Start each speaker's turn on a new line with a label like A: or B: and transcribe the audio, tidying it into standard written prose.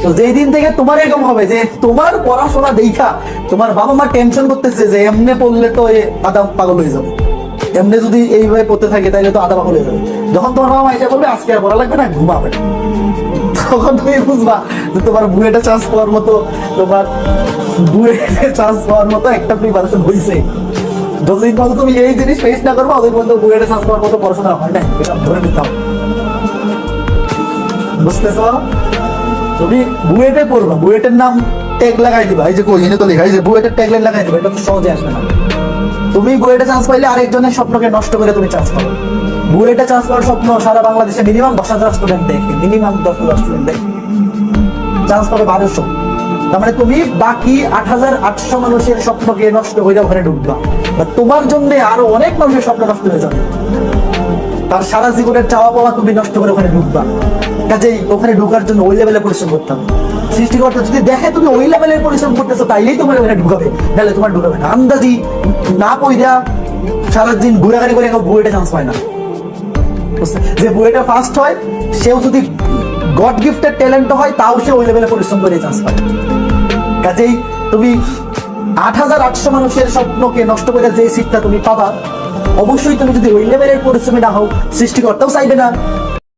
A: তো যেই দিন থেকে তোমার এরকম হবে যে তোমার পড়াশোনা দেখা তোমার বাবা মা টেনশন করতেছে যে এমনি পড়লে তো আধা পাগল হয়ে যাবে, এমনি যদি এইভাবে পড়তে থাকে তাহলে তো আধা পাগল হয়ে যাবে, যখন তোমার বাবা মা এসে বলবে আজকে আর পড়া লাগবে না, ঘুমাবে, তখন তুমি বুঝবা যে তোমার বুয়েটে চান্স পাওয়ার মতো, তোমার বুয়েটে চান্স পাওয়ার মতো একটা প্রিপারেশন হয়েছে। যতদিন পর্যন্ত তুমি এই জিনিস ফেস না করবো ততদিন পর্যন্ত বুয়েটে চান্স পাওয়ার মতো পড়াশোনা হয় না, এটা ধরে নিতাম। বুঝতেছ? তুমি বুয়েটে পড়বা, বুয়েটের নাম ট্যাগ লাগাই দিবা, এই যে কোহিনে তো লেখা, এই যে বুয়েটের ট্যাগ লাইন লাগাই দিবা, এটা তো সহজে আসবে না। তুমি বুয়েটে চান্স পাইলে আরেকজনের স্বপ্নকে নষ্ট করে তুমি চান্স পাবে। বুয়েটে চান্স পাওয়ার স্বপ্ন সারা বাংলাদেশে মিনিমাম 10,000 স্টুডেন্ট দেখে, মিনিমাম 10,000 স্টুডেন্ট দেখে, চান্স পাবে 1200। তার মানে তুমি বাকি 8,800 মানুষের স্বপ্নকে নষ্ট হয়ে ওখানে ঢুকবা, তোমার জন্য আরো অনেক মানুষের স্বপ্ন নষ্ট হয়ে যাবে, তার সারা জীবনের চাওয়া পাওয়া তুমি নষ্ট করে ওখানে ঢুকবা। কাজেই ওখানে ঢুকার জন্য ওই লেভেলে পরিশ্রম করতে হবে। সৃষ্টিকর্তা যদি দেখে তুমি ওই লেভেলের পরিশ্রম করতেছো তাইলেই তোমার ওখানে ঢুকাবে, নাহলে তোমার ঢুকাবে না। আন্দাজি না পয়দা সারাদিন ঘোরাঘুরি করে বুয়েটে চান্স পায় না। যে বুয়েটে ফার্স্ট হয় সেও যদি গড গিফটেড ট্যালেন্ট হয় তাও সে ওই লেভেলে পরিশ্রম করে চান্স পায়। কাজেই তুমি 8,800 মানুষের স্বপ্নকে নষ্ট করে যে সিটটা তুমি পাবা, অবশ্যই তুমি যদি ওই লেভেলের পরিশ্রমী না হও, সৃষ্টিকর্তাও চাইবে না